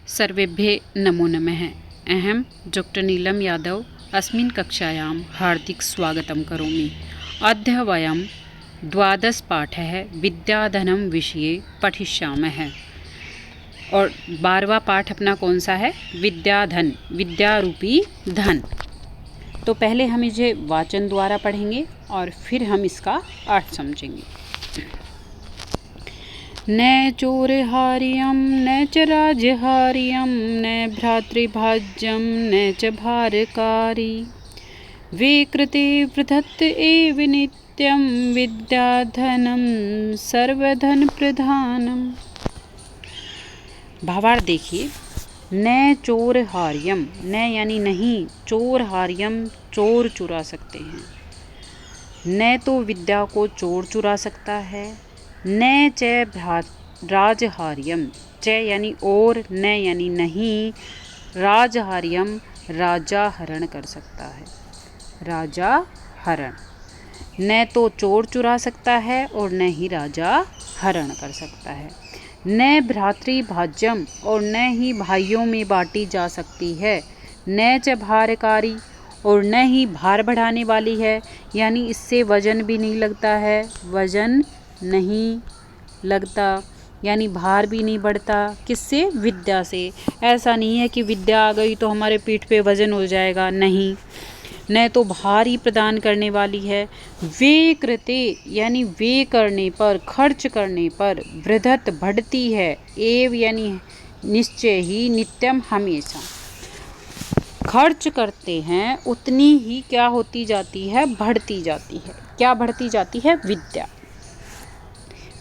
सर्वेभ्ये नमो नमः। अहं डॉक्टर नीलम यादव अस्मिन् कक्षायां हार्दिक स्वागतं करोमि। अद्य वयं 12 पाठः विद्याधनं विषये पठिष्यामः और 12वां पाठ अपना कौन सा है? विद्याधन, विद्यारूपी धन। तो पहले हम इसे वाचन द्वारा पढ़ेंगे और फिर हम इसका अर्थ समझेंगे। न चोरहार्यं न च राजहार्यं न भ्रातृभाज्यं न च भारकारी विकृते वृधत्त एव नित्यं विद्याधनं सर्वधन प्रधानम। भावार्थ देखिए, न चोरहार्यम, न यानी नहीं, चोरहार्यम चोर चुरा सकते हैं। न तो विद्या को चोर चुरा सकता है, न च राजहार्यम, च यानी और, न यानी नहीं, राजहार्यम राजा हरण कर सकता है। राजा हरण, न तो चोर चुरा सकता है और न ही राजा हरण कर सकता है। न भ्रातृभाज्यम, और न ही भाइयों में बांटी जा सकती है। न च भारकारी, और न ही भार बढ़ाने वाली है, यानी इससे वजन भी नहीं लगता है, वजन नहीं लगता यानी भार भी नहीं बढ़ता। किससे? विद्या से। ऐसा नहीं है कि विद्या आ गई तो हमारे पीठ पे वजन हो जाएगा, नहीं। न तो भार ही प्रदान करने वाली है। वे कृते यानी वे करने पर, खर्च करने पर, वृद्धत बढ़ती है, एव यानी निश्चय ही, नित्यम हमेशा। खर्च करते हैं उतनी ही क्या होती जाती है? बढ़ती जाती है। क्या बढ़ती जाती है? विद्या।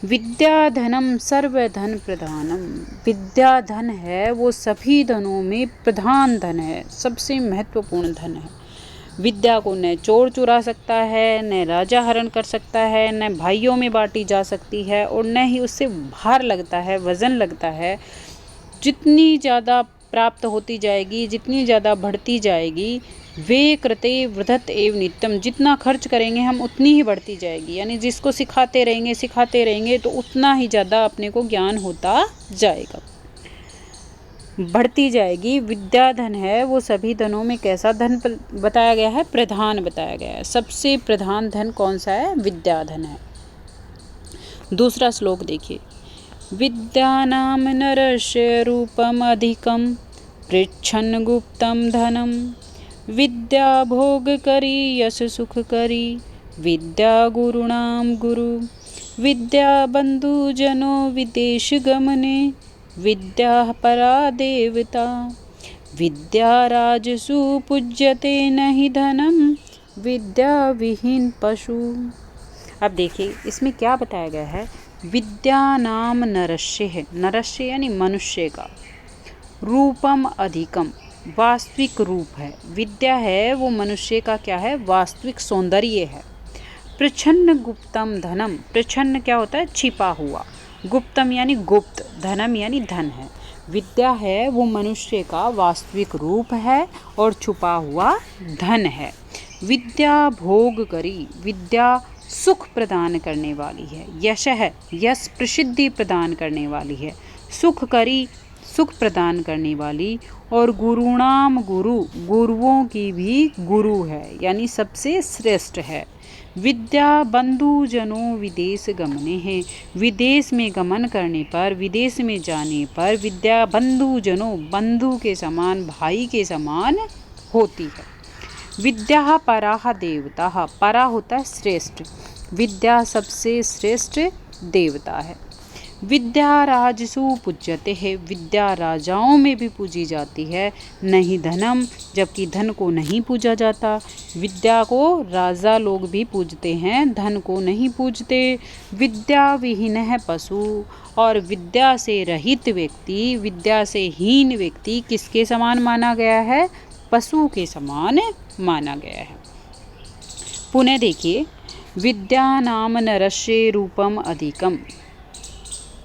विद्याधनम सर्वधन प्रधानम, विद्याधन है वो सभी धनों में प्रधान धन है, सबसे महत्वपूर्ण धन है। विद्या को न चोर चुरा सकता है, न राजा हरण कर सकता है, न भाइयों में बांटी जा सकती है और न ही उससे भार लगता है, वजन लगता है। जितनी ज़्यादा प्राप्त होती जाएगी, जितनी ज़्यादा बढ़ती जाएगी, वे कृते वृद्धत एव नित्यम, जितना खर्च करेंगे हम उतनी ही बढ़ती जाएगी। यानी जिसको सिखाते रहेंगे तो उतना ही ज़्यादा अपने को ज्ञान होता जाएगा, बढ़ती जाएगी। विद्याधन है वो सभी धनों में कैसा धन बताया गया है? प्रधान बताया गया है। सबसे प्रधान धन कौन सा है? विद्याधन है। दूसरा श्लोक देखिए, विद्यानां नरस्य रूपम अधिकम पृच्छन् गुप्तम धनम विद्या भोगकरी यश सुखकरी विद्या गुरुणाम गुरु विद्या बंधुजनो विदेश गमने विद्या परा देवता विद्या राजसु पूज्यते नहि धनम विद्या विहीन पशु। अब देखिए इसमें क्या बताया गया है? विद्या नाम नरस्य है, नरस्य यानी मनुष्य का, रूपम अधिकम वास्तविक रूप है। विद्या है वो मनुष्य का क्या है? वास्तविक सौंदर्य है। प्रच्छन्न गुप्तम धनम, प्रच्छन्न क्या होता है? छिपा हुआ। गुप्तम यानी गुप्त, धनम यानी धन है। विद्या है वो मनुष्य का वास्तविक रूप है और छुपा हुआ धन है। विद्या भोग करी, विद्या सुख प्रदान करने वाली है। यश है, यश प्रसिद्धि प्रदान करने वाली है। सुख करी, सुख प्रदान करने वाली। और गुरुणाम गुरु, गुरुओं की भी गुरु है, यानी सबसे श्रेष्ठ है। विद्या बंधु जनों विदेश गमने है, विदेश में गमन करने पर, विदेश में जाने पर विद्या बंधु जनों, बंधु के समान, भाई के समान होती है। विद्या पराह देवता, परा होता है श्रेष्ठ, विद्या सबसे श्रेष्ठ देवता है। विद्या राजसु पूज्यते है, विद्या राजाओं में भी पूजी जाती है। नहीं धनम, जबकि धन को नहीं पूजा जाता। विद्या को राजा लोग भी पूजते हैं, धन को नहीं पूजते। विद्या विहीन है पशु, और विद्या से रहित व्यक्ति, विद्या से हीन व्यक्ति किसके समान माना गया है? पशु के समान माना गया है। पुनः देखिए, विद्या नाम नरस्य रूपम अधिकम,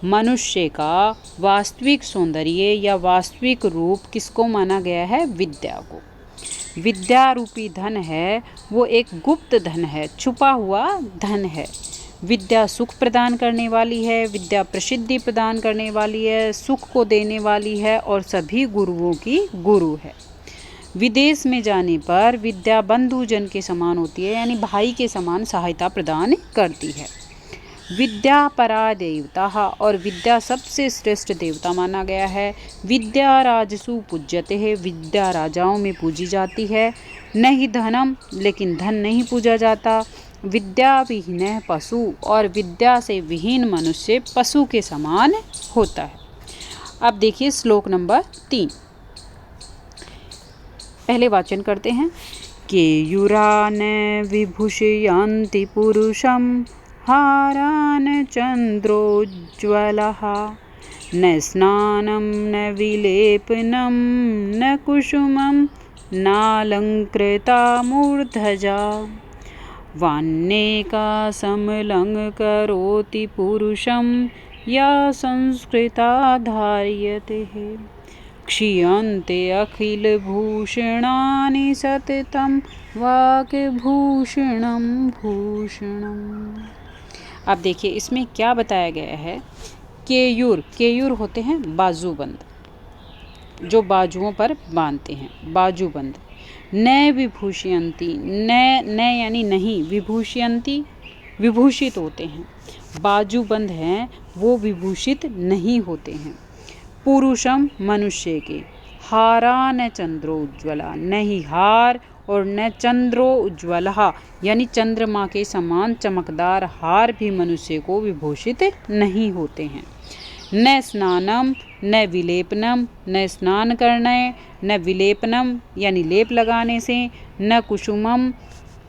मनुष्य का वास्तविक सौंदर्य या वास्तविक रूप किसको माना गया है? विद्या को। विद्या रूपी धन है वो एक गुप्त धन है, छुपा हुआ धन है। विद्या सुख प्रदान करने वाली है, विद्या प्रसिद्धि प्रदान करने वाली है, सुख को देने वाली है और सभी गुरुओं की गुरु है। विदेश में जाने पर विद्या बंधुजन के समान होती है, यानी भाई के समान सहायता प्रदान करती है। विद्या परा देवता, और विद्या सबसे श्रेष्ठ देवता माना गया है। विद्या राजसु पूज्यते है, विद्या राजाओं में पूजी जाती है। नहीं धनम, लेकिन धन नहीं पूजा जाता। विद्या विहीन पशु, और विद्या से विहीन मनुष्य पशु के समान होता है। अब देखिए श्लोक नंबर 3, पहले वाचन करते हैं। केयूरान विभूषयन्ति पुरुषं हारान चंद्रोज्ज्वलः, न स्नानं न विलेपनं न कुसुमं नालंकृता मूर्धजा, वान्नेका समलंकरोति पुरुषं या संस्कृता धार्यते, क्षीयन्ते अखिलभूषणानि सततं वाक्भूषणं भूषणम्। अब देखिए इसमें क्या बताया गया है। केयूर, केयूर होते हैं बाजूबंद, जो बाजुओं पर बांधते हैं, बाजूबंद। न विभूषयन्ति, न यानी नहीं, विभूषयन्ति विभूषित होते हैं। बाजूबंद हैं वो विभूषित नहीं होते हैं। पुरुषम मनुष्य के, हारा न चंद्रोज्ज्वला, न ही हार और न चंद्रोज्ज्वला यानी चंद्रमा के समान चमकदार हार भी मनुष्य को विभूषित नहीं होते हैं। न स्नानम न विलेपनम, न स्नान करने, न विलेपनम यानी लेप लगाने से, न कुसुमम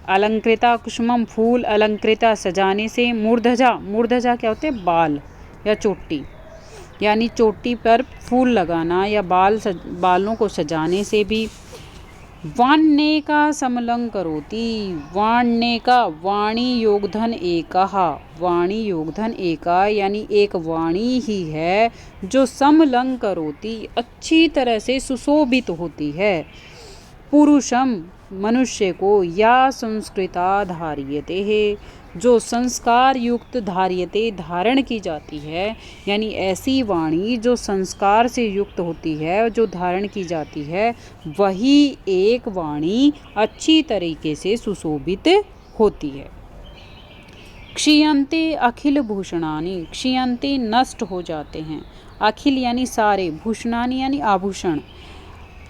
अलंकृता, कुसुमम फूल, अलंकृता सजाने से, मूर्धजा, मूर्धजा क्या होते हैं, बाल या चोटी, यानी चोटी पर फूल लगाना या बालों को सजाने से भी। वाण्य का समलंकरोति, वाण्य का, वाणी योगधन एकहा, वाणी योगधन एका यानी एक वाणी ही है जो समलंकरोति अच्छी तरह से सुशोभित होती है। पुरुषम मनुष्य को, या संस्कृता धार्यते है जो संस्कार युक्त, धार्यते धारण की जाती है, यानी ऐसी वाणी जो संस्कार से युक्त होती है, जो धारण की जाती है, वही एक वाणी अच्छी तरीके से सुशोभित होती है। क्षीयन्ते अखिल भूषणानि, क्षीयन्ते नष्ट हो जाते हैं, अखिल यानी सारे, भूषणानि यानी आभूषण,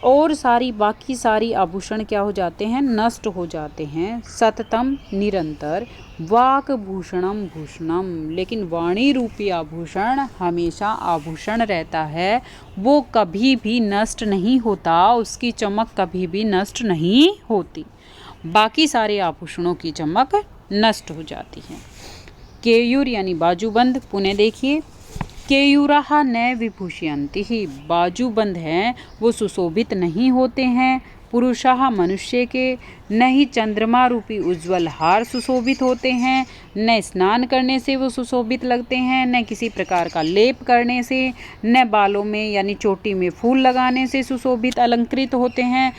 और सारी बाकी सारी आभूषण क्या हो जाते हैं, नष्ट हो जाते हैं। सततम निरंतर, वाक भूषणम भूषणम, लेकिन वाणी रूपी आभूषण हमेशा आभूषण रहता है, वो कभी भी नष्ट नहीं होता, उसकी चमक कभी भी नष्ट नहीं होती। बाकी सारे आभूषणों की चमक नष्ट हो जाती है। केयूर यानी बाजूबंद, पुनः देखिए। केयूराहा न विभूषयन्ति ही, बाजूबंद हैं वो सुशोभित नहीं होते हैं। पुरुषाहा मनुष्य के, न ही चंद्रमा रूपी उज्ज्वल हार सुशोभित होते हैं, न स्नान करने से वो सुशोभित लगते हैं, न किसी प्रकार का लेप करने से, न बालों में यानी चोटी में फूल लगाने से सुशोभित अलंकृत होते हैं।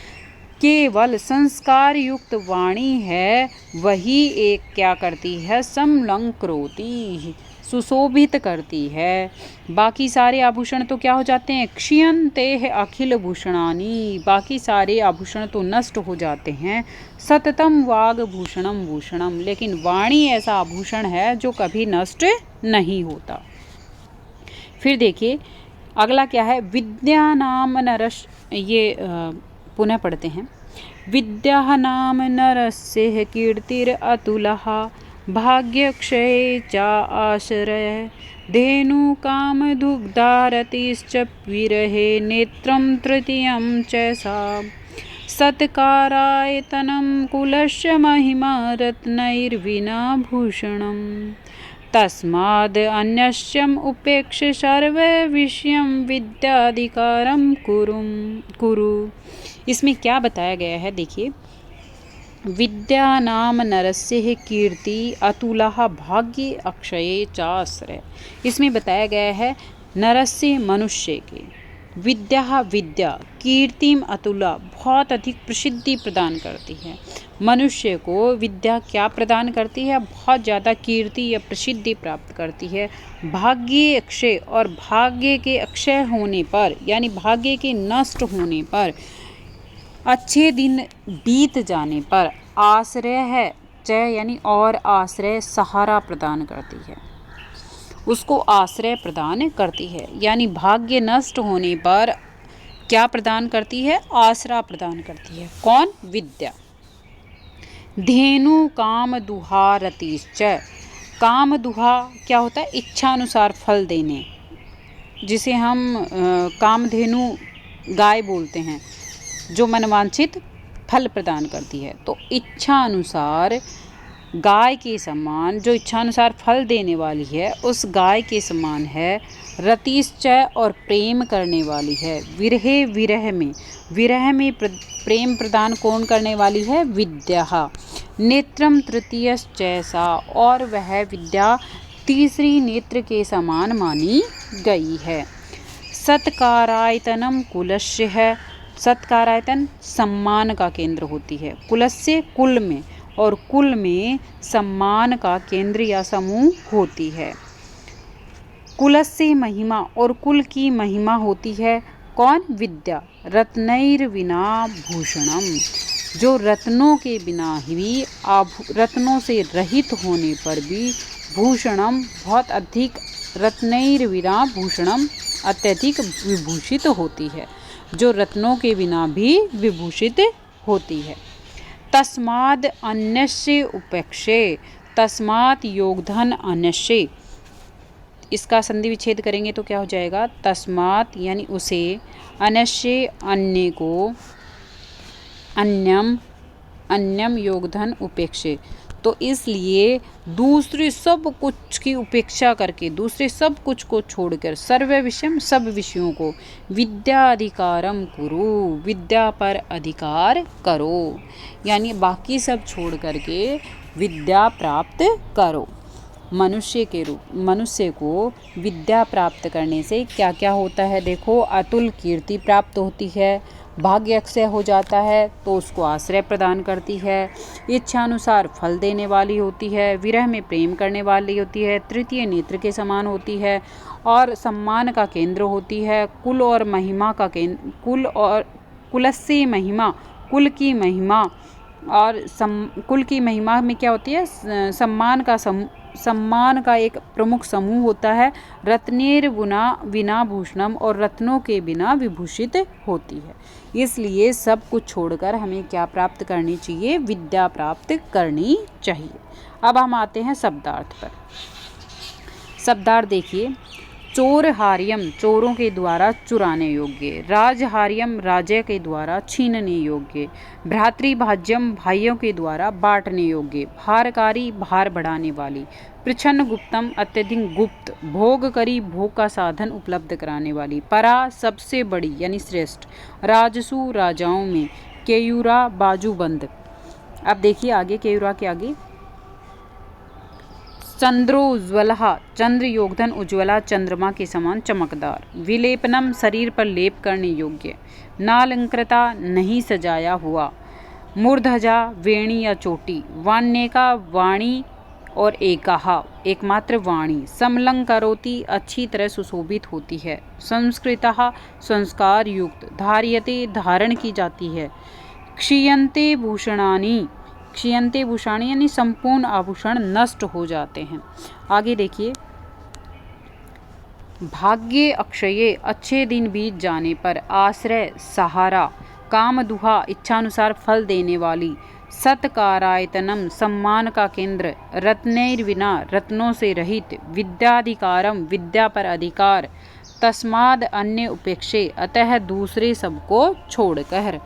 केवल संस्कार युक्त वाणी है वही एक क्या करती है, समलंकरोति सुशोभित करती है। बाकी सारे आभूषण तो क्या हो जाते हैं, क्षीयन्ते है अखिल भूषणानि, बाकी सारे आभूषण तो नष्ट हो जाते हैं। सततम वाग भूषणम भूषणम, लेकिन वाणी ऐसा आभूषण है जो कभी नष्ट नहीं होता। फिर देखिए अगला क्या है, विद्या नाम नरस, ये पुनः पढ़ते हैं। विद्या नाम नरस्य कीर्तिर अतुलः, भाग्यक्षये च आश्रय, धेनु कामदुग्धारतिश्च विरहे, नेत्रं तृतीयं च सा, सत्कारायतनं कुलस्य महिमा रत्नैर्विना भूषणं, तस्माद् अन्यस्यम् उपेक्ष्य सर्वविषयं विद्याधिकारं कुरु। इसमें क्या बताया गया है, देखिए। विद्या नाम नरस्य कीर्ति अतुलः भाग्य अक्षये चाश्रय, इसमें बताया गया है नरस्य मनुष्य के, विद्या विद्या कीर्तिम अतुला बहुत अधिक प्रसिद्धि प्रदान करती है। मनुष्य को विद्या क्या प्रदान करती है? बहुत ज़्यादा कीर्ति या प्रसिद्धि प्राप्त करती है। भाग्य अक्षय और भाग्य के अक्षय होने पर यानी भाग्य के नष्ट होने पर, अच्छे दिन बीत जाने पर आश्रय है यानी और आश्रय सहारा प्रदान करती है, उसको आश्रय प्रदान करती है। यानी भाग्य नष्ट होने पर क्या प्रदान करती है? आसरा प्रदान करती है। कौन? विद्या। धेनु काम दुहा रतिश्च। काम दुहा क्या होता है? इच्छानुसार फल देने, जिसे हम कामधेनु गाय बोलते हैं, जो मनवांछित फल प्रदान करती है। तो इच्छा अनुसार गाय के समान, जो इच्छानुसार फल देने वाली है, उस गाय के समान है। रतिश्चय और प्रेम करने वाली है। विरहे विरह में प्रेम प्रदान कौन करने वाली है? विद्या। नेत्रम तृतीयश्चैसा और वह विद्या तीसरी नेत्र के समान मानी गई है। सत्कारायतनम कुलस्य है। सत्कारायतन सम्मान का केंद्र होती है। कुलस्य कुल में, और कुल में सम्मान का केंद्र या समूह होती है। कुलस्य महिमा और कुल की महिमा होती है। कौन? विद्या। रत्नैर्विना भूषणम, जो रत्नों के बिना ही रत्नों से रहित होने पर भी भूषणम बहुत अधिक, रत्नैर्विना भूषणम अत्यधिक विभूषित होती है, जो रत्नों के बिना भी विभूषित होती है। तस्माद् अन्यस्य उपेक्षे। तस्मात् योगधन अन्यस्य, इसका संधि विच्छेद करेंगे तो क्या हो जाएगा? तस्मात् यानी उसे, अन्यस्य अन्य को, अन्यम योगधन उपेक्षे, तो इसलिए दूसरे सब कुछ की उपेक्षा करके, दूसरे सब कुछ को छोड़कर, सर्व विषयम सब विषयों को, विद्या अधिकारम कुरु, विद्या पर अधिकार करो, यानी बाकी सब छोड़ करके विद्या प्राप्त करो। मनुष्य को विद्या प्राप्त करने से क्या क्या होता है? देखो, अतुल कीर्ति प्राप्त होती है, भाग्य अक्षय हो जाता है तो उसको आश्रय प्रदान करती है, इच्छानुसार फल देने वाली होती है, विरह में प्रेम करने वाली होती है, तृतीय नेत्र के समान होती है, और सम्मान का केंद्र होती है। कुल और महिमा का केंद्र, कुलस्य महिमा, कुल की महिमा, और कुल की महिमा में क्या होती है? सम्मान का एक प्रमुख समूह होता है। रत्नेर विना भूषणम, और रत्नों के बिना विभूषित होती है। इसलिए सब कुछ छोड़कर हमें क्या प्राप्त करनी चाहिए? विद्या प्राप्त करनी चाहिए। अब हम आते हैं शब्दार्थ पर। शब्दार्थ देखिए, चोरहार्यम चोरों के द्वारा चुराने योग्य, राजहार्यम राजा के द्वारा छीनने योग्य, भ्रातृभाज्यम भाइयों के द्वारा बांटने योग्य, भारकारी भार बढ़ाने वाली, प्रच्छन्न गुप्तम अत्यधिक गुप्त, भोगकरी भोग का साधन उपलब्ध कराने वाली, परा सबसे बड़ी यानी श्रेष्ठ, राजसु राजाओं में, केयूरा बाजूबंद। अब देखिए आगे, केयूरा के आगे, चंद्रोज्ज्वला चंद्र योगधन उज्ज्वला चंद्रमा के समान चमकदार, विलेपनम शरीर पर लेप करने योग्य, नालंकृता नहीं सजाया हुआ, मूर्धजा वेणी या चोटी, वाण्यका वाणी और एकाहा एकमात्र वाणी, समलंकरोति अच्छी तरह सुशोभित होती है, संस्कृतः संस्कार युक्त, धार्यते धारण की जाती है, क्षीयन्ते भूषणानि, क्षीयन्ते भूषाणी यानी संपूर्ण आभूषण नष्ट हो जाते हैं। आगे देखिए, भाग्ये अक्षये अच्छे दिन बीत जाने पर, आश्रय सहारा, कामदुहा इच्छानुसार फल देने वाली, सत्कारायतनम सम्मान का केंद्र, रत्नैर्विना रत्नों से रहित, विद्याधिकारम विद्या पर अधिकार, तस्माद अन्य उपेक्षे अतः दूसरे सबको छोड़कर।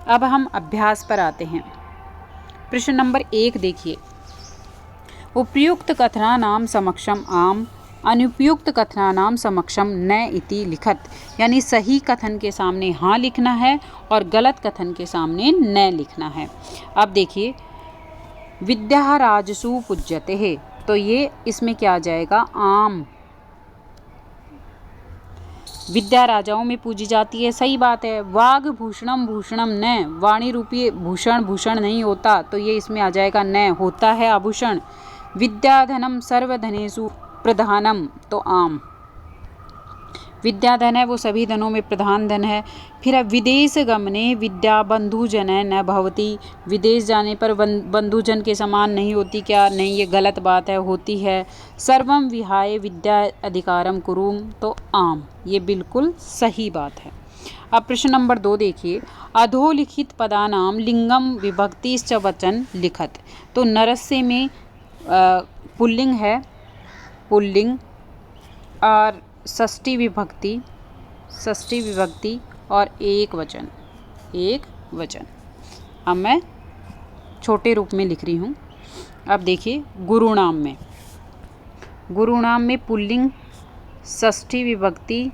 अब हम अभ्यास पर आते हैं। प्रश्न नंबर 1 देखिए, उपयुक्त कथनानां समक्षम आम, अनुपयुक्त कथनानां समक्षम न इति लिखत, यानी सही कथन के सामने हाँ लिखना है और गलत कथन के सामने न लिखना है। अब देखिए, विद्या राजसु पूज्यते है, तो ये इसमें क्या आ जाएगा? आम। विद्या राजाओं में पूजी जाती है, सही बात है। वाग भूषणम भूषणम न, वाणी रूपी भूषण भूषण नहीं होता, तो ये इसमें आ जाएगा न, होता है आभूषण। विद्याधनम सर्वधनेषु प्रधानम, तो आम। विद्याधन है वो सभी धनों में प्रधान धन है। फिर है विदेश गमने विद्या बंधुजन न भवती, विदेश जाने पर बंधुजन के समान नहीं होती क्या? नहीं, ये गलत बात है, होती है। सर्वम विहाय विद्या अधिकारम कुरुम, तो आम, ये बिल्कुल सही बात है। अब प्रश्न नंबर 2 देखिए, अधोलिखित पदानाम लिंगम विभक्तिश्च वचन लिखत। तो नरस्य में पुल्लिंग है, पुल्लिंग, और षष्ठी विभक्ति और एक वचन, एक वचन। अब मैं छोटे रूप में लिख रही हूँ। अब देखिए, गुरुनाम में पुल्लिंग, षष्ठी विभक्ति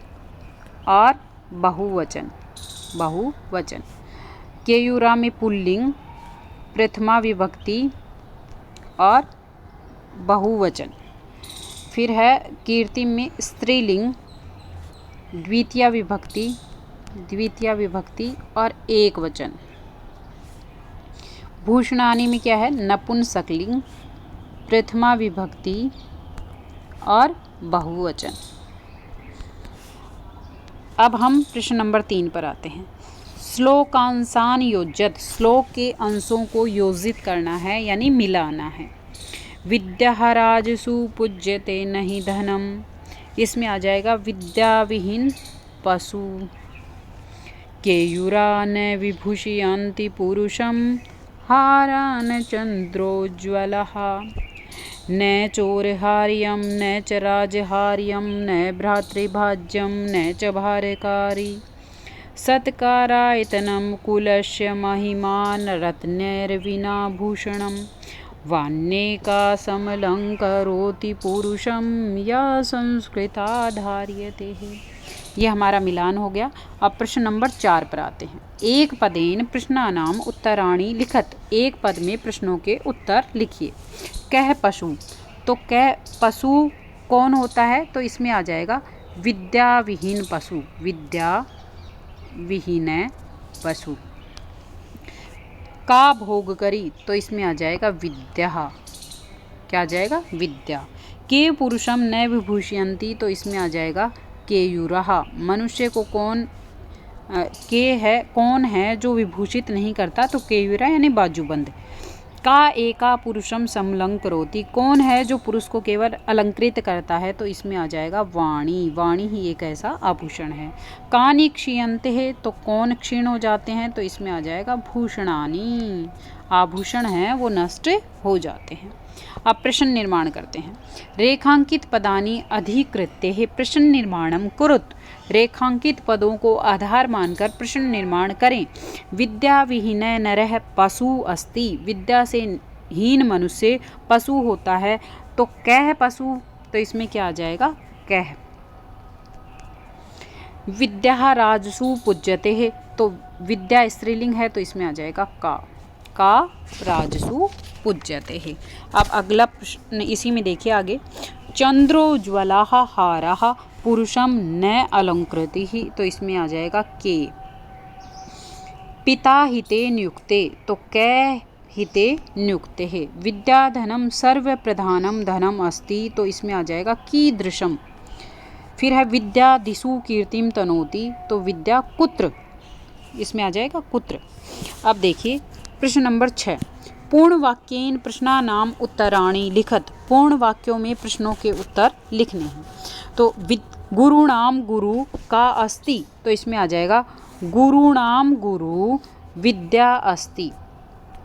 और बहुवचन। केयूरा में पुल्लिंग, प्रथमा विभक्ति और बहुवचन। फिर है कीर्ति में स्त्रीलिंग, द्वितीय विभक्ति और एक वचन। भूषणानी में क्या है? नपुंसकलिंग, प्रथमा विभक्ति और बहुवचन। अब हम प्रश्न नंबर 3 पर आते हैं। श्लोकांशान योज्यत, श्लोक के अंशों को योजित करना है यानी मिलाना है। विद्याराजसु पूज्यते नहीं धनम, इसमें आ जाएगा विद्याविहीन पशु। केयूरान विभूषयन्ति पुरुषम, हारान चंद्रोज्ज्वलः। न चोरहार्यं न च राजहार्यं न भ्रातृभाज्यं न च भारकारी। सत्कारायतनं कुलस्य महिमान् रत्नैर्विना भूषणम्। वान्येकासमलंकरोति पुरुषं या संस्कृता धार्यते है। ये हमारा मिलान हो गया। अब प्रश्न नंबर 4 पर आते हैं। एक पदेन प्रश्नानाम उत्तराणि लिखत, एक पद में प्रश्नों के उत्तर लिखिए। कह पशु, तो कह पशु कौन होता है? तो इसमें आ जाएगा विद्याविहीन पशु, विद्याविहीन पशु। का भोग करी, तो इसमें आ जाएगा विद्या, क्या आ जाएगा? विद्या। के पुरुषम न विभूषयन्ति, तो इसमें आ जाएगा केयूरः। मनुष्य को कौन है जो विभूषित नहीं करता? तो केयूरा यानी बाजूबंद। का एका पुरुषम समलंकरोति, कौन है जो पुरुष को केवल अलंकृत करता है? तो इसमें आ जाएगा वाणी, वाणी ही एक ऐसा आभूषण है। कानि क्षीयन्ते है, तो कौन क्षीण हो जाते हैं? तो इसमें आ जाएगा भूषणानि, आभूषण हैं वो नष्ट हो जाते हैं। अब प्रश्न निर्माण करते हैं। रेखांकित पदानि अधिकृत्य है प्रश्न निर्माणम कुरुत, रेखांकित पदों को आधार मानकर प्रश्न निर्माण करें। विद्याविहीन नरः पशु अस्ति, विद्या से हीन मनुष्य पशु होता है। तो कह पशु, तो इसमें क्या आ जाएगा? कह। विद्या राजसु पूज्यते है, तो विद्या स्त्रीलिंग है, तो इसमें आ जाएगा का राजसु पूज्यते है। अब अगला प्रश्न इसी में देखिए आगे। चंद्रोज्ज्वलः हारः पुरुषम न अलंकृति, तो इसमें आ जाएगा के। पिता हिते नियुक्ते, तो कै हिते नियुक्ते है। विद्याधनम सर्व प्रधानम धनम अस्ति, तो इसमें आ जाएगा कीदृशम। फिर है विद्या दिशु कीर्तिम तनोति, तो विद्या कुत्र, इसमें आ जाएगा कुत्र। अब देखिए प्रश्न नंबर 6। पूर्ण वाक्येन प्रश्नानाम उत्तराणि लिखत, पूर्ण वाक्यों में प्रश्नों के उत्तर लिखने हैं। तो गुरुणाम गुरु का अस्ति, तो इसमें आ जाएगा गुरुणाम गुरु विद्या अस्ति।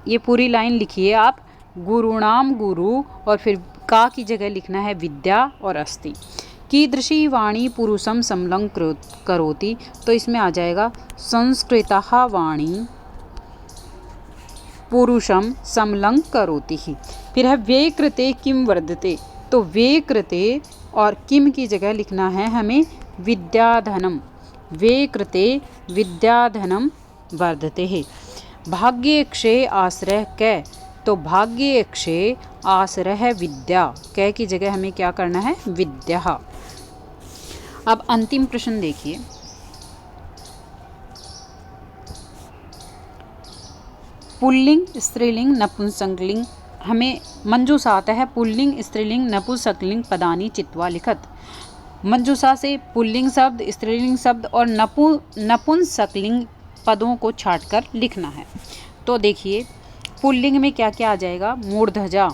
ये पूरी लाइन लिखिए आप, गुरुणाम गुरु और फिर का की जगह लिखना है विद्या और अस्ति। कीदृशी वाणी पुरुषम समलंकरोति, तो इसमें आ जाएगा संस्कृतः वाणी पुरुषम समलंकरोति ही। फिर है वे कृते किम वर्धते, तो वे कृते और किम की जगह लिखना है हमें विद्याधनम, वे कृते विद्याधनम वर्धते है। भाग्ये क्षे आश्रय कै, तो भाग्ये क्षे आश्रय विद्या, कै की जगह हमें क्या करना है? विद्या। अब अंतिम प्रश्न देखिए, पुल्लिंग, स्त्रीलिंग, नपुंसकलिंग। हमें मंजूषा आता है पुल्लिंग, स्त्रीलिंग, नपुंसकलिंग पदानि चित्वा लिखत। मंजूषा से पुल्लिंग शब्द, स्त्रीलिंग शब्द और नपुंसकलिंग पदों को छांटकर लिखना है। तो देखिए पुल्लिंग में क्या क्या आ जाएगा, मूर्धजा,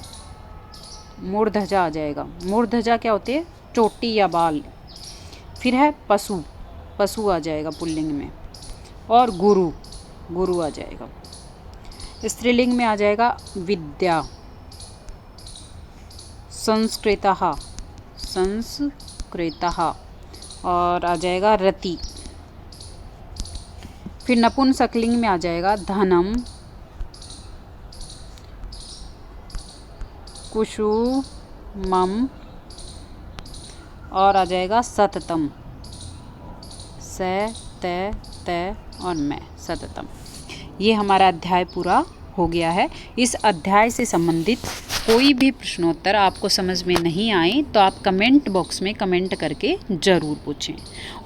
मूर्धजा आ जाएगा। मूर्धजा क्या होती है, चोटी या बाल। फिर है पशु, पशु आ जाएगा पुल्लिंग में। और गुरु, गुरु आ जाएगा। स्त्रीलिंग में आ जाएगा विद्या, संस्कृतः, संस्कृतः। और आ जाएगा रति। फिर नपुंसकलिंग में आ जाएगा धनम, कुसुमम। और आ जाएगा सततम, स, त और मैं, सततम। ये हमारा अध्याय पूरा हो गया है। इस अध्याय से संबंधित कोई भी प्रश्नोत्तर आपको समझ में नहीं आए तो आप कमेंट बॉक्स में कमेंट करके ज़रूर पूछें।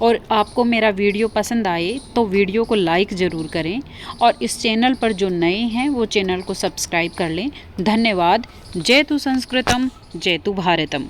और आपको मेरा वीडियो पसंद आए तो वीडियो को लाइक ज़रूर करें और इस चैनल पर जो नए हैं वो चैनल को सब्सक्राइब कर लें। धन्यवाद। जय तु संस्कृतम, जय तु भारतम।